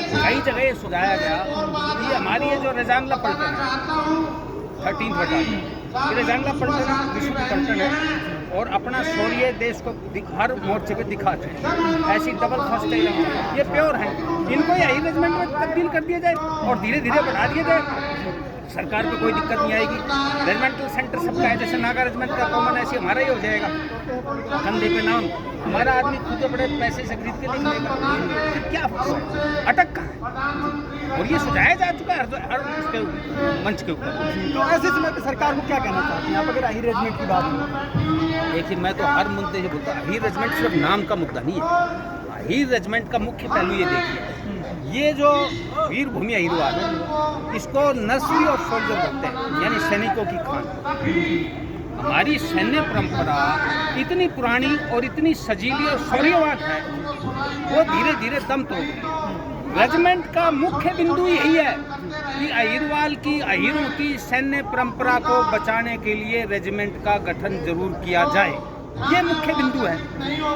कई जगह ये सुझाया गया कि हमारी ये जो रजांगला पलटन है 13th बटालियन, ये रजांगला पलटन विश्व की पलटन है और अपना शौर्य देश को हर मोर्चे पे दिखाते हैं। ऐसी डबल फर्स्ट ये प्योर है, इनको यही रेजिमेंट में तब्दील कर दिया जाए और धीरे धीरे बढ़ा दिया जाए। सरकार पे कोई दिक्कत नहीं आएगी। रेजिमेंटल सेंटर सबका है, जैसे नागा रेजिमेंट का कॉमन ऐसे हमारा ही हो जाएगा। कंधे पे नाम, हमारा आदमी खुद बड़े पैसे से खरीद के लिख लेगा, फिर क्या अटक कहाँ है? और ये सुझाया जा चुका है हर उसके मंच के ऊपर। तो ऐसे समय पे सरकार को क्या कहना चाहते हैं आप अगर अहीर रेजिमेंट की बात हो? देखिए, मैं तो हर मुद्दे से बोलता हूँ, अहीर रेजिमेंट सिर्फ नाम का मुद्दा नहीं है। अहीर रेजिमेंट का मुख्य पहलू ये देखिए, ये जो वीर भूमि अहीरवाल है, इसको नर्सरी ऑफ सोल्जर बोलते हैं, यानी सैनिकों की खान। हमारी सैन्य परंपरा इतनी पुरानी और इतनी सजीली और शौर्यवान है, वो धीरे धीरे दम तोड़ रही है। रेजिमेंट का मुख्य बिंदु यही है कि अहीरवाल की, अहीरों की सैन्य परंपरा को बचाने के लिए रेजिमेंट का गठन जरूर किया जाए, ये मुख्य बिंदु है।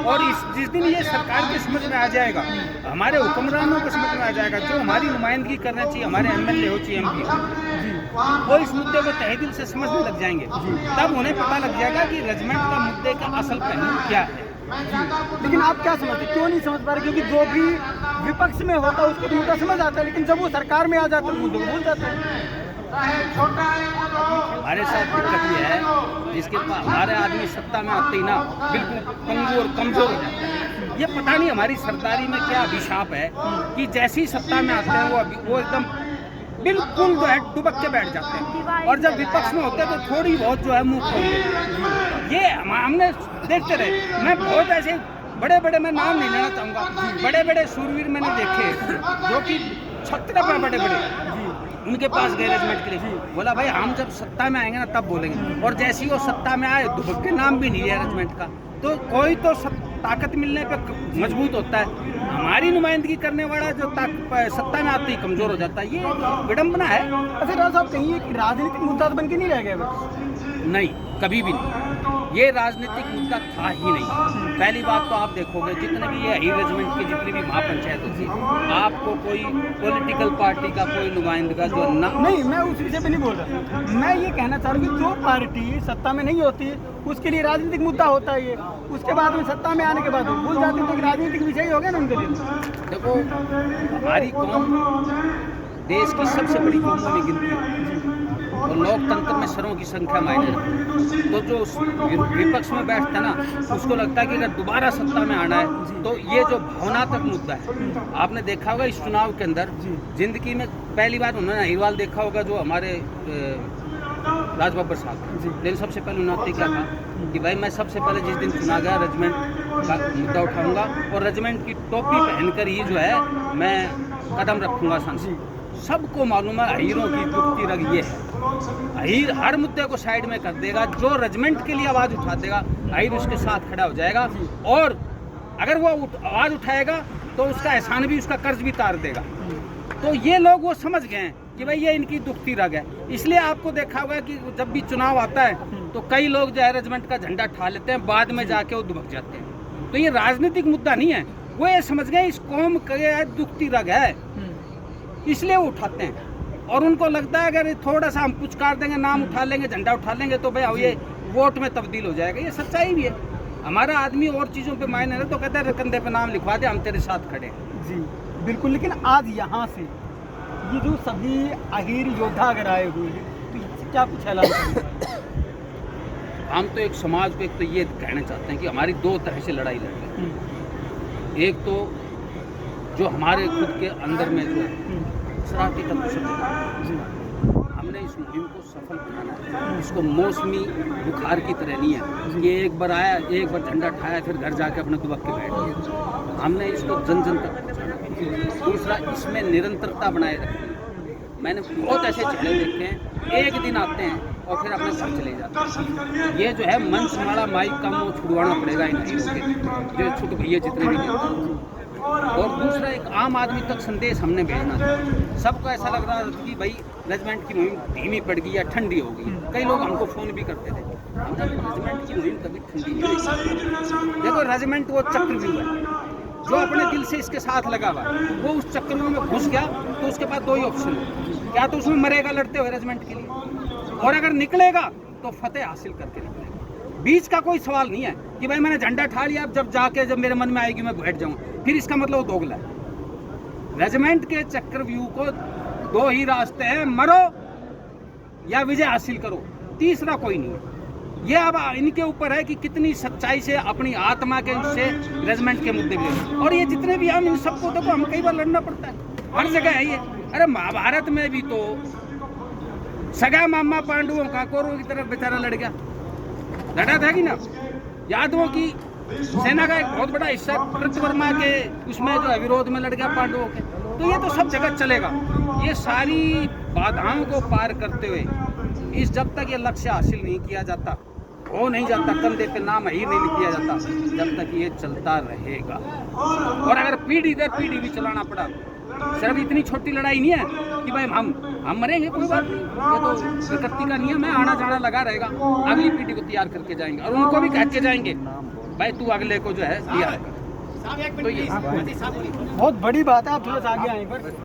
और जिस दिन ये सरकार के समझ में आ जाएगा, हमारे हुक्मरानों को समझ में आ जाएगा, जो हमारी नुमाइंदगी करना चाहिए, हमारे एमएलए हो चाहिए, एमपी हो, वो इस मुद्दे को तहे दिल से समझने लग जाएंगे, तब उन्हें पता लग जाएगा कि रेजिमेंट का मुद्दे का असल पहलू क्या है। लेकिन आप क्या समझते, क्यों नहीं समझ पा रहे? क्योंकि जो भी विपक्ष में होता है उसको तो मुद्दा समझ आता है, लेकिन जब वो सरकार में आ जाता है मुद्दे को भूल जाता है। हमारे साथ दिक्कत ये है, जिसके पास हमारे आदमी सत्ता में आते ही ना बिल्कुल पंगु और कमजोर हो जाता है। ये पता नहीं हमारी सरदारी में क्या अभिशाप है कि जैसी सत्ता में आते हैं वो एकदम बिल्कुल जो है डुबक के बैठ जाते हैं, और जब विपक्ष में होते हैं तो थोड़ी बहुत जो है मुंह खोल देते हैं। ये हमने देखते रहे। मैं बहुत ऐसे बड़े बड़े, मैं नाम नहीं लेना चाहूँगा, बड़े बड़े सूरवीर मैंने देखे जो कि छत्र पे बड़े बड़े, उनके पास गए रेजिमेंट के लिए, बोला भाई हम जब सत्ता में आएंगे ना तब बोलेंगे, और जैसे ही वो सत्ता में आए दुबक के नाम भी नहीं लिया रेजिमेंट का। तो कोई तो ताकत मिलने पे मजबूत होता है, हमारी नुमाइंदगी करने वाला जो सत्ता में आते ही कमजोर हो जाता है, ये विडंबना है। अच्छा राज साहब, कहीं एक राजनीतिक मुद्दा बन के नहीं रह गया? नहीं, कभी भी नहीं, ये राजनीतिक मुद्दा था ही नहीं। पहली बात तो आप देखोगे जितने भी ये अहीर रेजिमेंट की जितनी भी महापंचायत होती है, आपको कोई पॉलिटिकल पार्टी का कोई नुमाइंदगा जो नहीं, मैं उस विषय पे नहीं बोल रहा। मैं ये कहना चाह रहा हूँ कि जो पार्टी सत्ता में नहीं होती उसके लिए राजनीतिक मुद्दा होता है ये, उसके बाद में सत्ता में आने के बाद भूल जाते हैं, तो राजनीतिक विषय हो गया ना उनके लिए। देखो, हमारी कौम देश की सबसे बड़ी कौमों में गिनती है और लोकतंत्र में सरों की संख्या मायने रखती है। तो जो विपक्ष में बैठता है ना, उसको लगता है कि अगर दोबारा सत्ता में आना है तो ये जो भावनात्मक मुद्दा है, आपने देखा होगा इस चुनाव के अंदर जिंदगी में पहली बार उन्होंने अहीरवाल देखा होगा, जो हमारे राज बब्बर साहब, लेकिन सबसे पहले उन्होंने क्या था कि भाई मैं सबसे पहले जिस दिन चुना गया रेजिमेंट का मुद्दा उठाऊंगा और रेजिमेंट की टोपी पहनकर ही जो है मैं कदम रखूंगा संसद। सबको मालूम है अहीरों की दुखती रग ये है, अहीर हर मुद्दे को साइड में कर देगा, जो रेजिमेंट के लिए आवाज़ उठा देगा अहीर उसके साथ खड़ा हो जाएगा, और अगर वो आवाज़ उठाएगा तो उसका एहसान भी, उसका कर्ज भी तार देगा। तो ये लोग वो समझ गए हैं कि भाई ये इनकी दुखती रग है। इसलिए आपको देखा होगा कि जब भी चुनाव आता है तो कई लोग जो है रेजिमेंट का झंडा ठा लेते हैं, बाद में जाके वो दुबक जाते हैं। तो ये राजनीतिक मुद्दा नहीं है, वो ये समझ गए इस कौम का दुखती रग है, इसलिए वो उठाते हैं। और उनको लगता है अगर थोड़ा सा हम पुचकार देंगे, नाम उठा लेंगे, झंडा उठा लेंगे तो भाई ये वोट में तब्दील हो जाएगा। ये सच्चाई भी है। हमारा आदमी और चीज़ों पे मायने रहे तो कहते हैं कंधे पे नाम लिखवा दे, हम तेरे साथ खड़े हैं। जी बिल्कुल। लेकिन आज यहाँ से ये जो सभी अहीर योद्धा अगर आए हुए हैं तो इससे क्या कुछ ऐलान करेंगे? हम तो एक समाज को एक तो ये कहना चाहते हैं कि हमारी दो तरह से लड़ाई लड़ रही है। एक तो जो हमारे खुद के अंदर में जो शरारती तत्व, हमने इस मुहिम को सफल बनाना है। इसको मौसमी बुखार की तरह नहीं है कि एक बार आया, एक बार झंडा उठाया, फिर घर जाके अपने दुबक के बैठ गया। हमने इसको जन जन तक पहुँचाना है। दूसरा, इसमें निरंतरता बनाए रखनी है। मैंने बहुत ऐसे चेहरे देखे हैं, एक दिन आते हैं और फिर अपने घर चले जाते हैं। ये जो है मंच माला माइक का मुँह छुड़वाना पड़ेगा इन चीज़ों के, जो छुट भैया जितने भी हैं। और दूसरा, एक आम आदमी तक संदेश हमने भेजना था। सबको ऐसा लग रहा था कि भाई रेजिमेंट की मुहिम धीमी पड़ गई या ठंडी हो गई। कई लोग हमको फ़ोन भी करते थे, हमने रेजिमेंट की मुहिम कभी ठंडी नहीं हुई। देखो रेजिमेंट वो चक्रव्यूह है, जो अपने दिल से इसके साथ लगा हुआ है वो उस चक्कर में घुस गया तो उसके पास दो ही ऑप्शन है, या तो उसमें मरेगा लड़ते हुए रेजिमेंट के लिए, और अगर निकलेगा तो फतेह हासिल करके निकलेगा। बीच का कोई सवाल नहीं है कि भाई मैंने झंडा ठा लिया, अब जब जाके जब मेरे मन में आएगी मैं बैठ जाऊंगा, फिर इसका मतलब वो दोगला है। रेजिमेंट के चक्रव्यूह को दो ही रास्ते हैं, मरो या विजय हासिल करो, तीसरा कोई नहीं है। ये अब इनके ऊपर है कि कितनी सच्चाई से अपनी आत्मा के उससे रेजिमेंट के मुद्दे भी, और ये जितने भी हम इन सबको देखो हम कई बार लड़ना पड़ता है, हर जगह है ये। अरे महाभारत में भी तो सगा मामा पांडवों का कौरवों की तरफ बेचारा लड़ गया, लड़ा था कि ना। यादवों की सेना का एक बहुत बड़ा हिस्सा कृतवर्मा के उसमें जो है विरोध में लड़ गया पांडवों के। तो ये तो सब जगह चलेगा। ये सारी बाधाओं को पार करते हुए इस जब तक ये लक्ष्य हासिल नहीं किया जाता, हो नहीं जाता, कंधे पे नाम ही नहीं लिखा जाता, जब तक ये चलता रहेगा। और अगर पीढ़ी दर पीढ़ी भी चलाना पड़ा, सिर्फ इतनी छोटी लड़ाई नहीं है कि भाई हम मरेंगे, कोई बात नहीं, ये तो प्रकृति का नियम है, आना जाना लगा रहेगा। अगली पीढ़ी को तैयार करके जाएंगे और उनको भी कह के जाएंगे भाई तू अगले को जो है तैयार कर। तो ये बहुत बड़ी बात है, आप थोड़ा सा आगे आए पर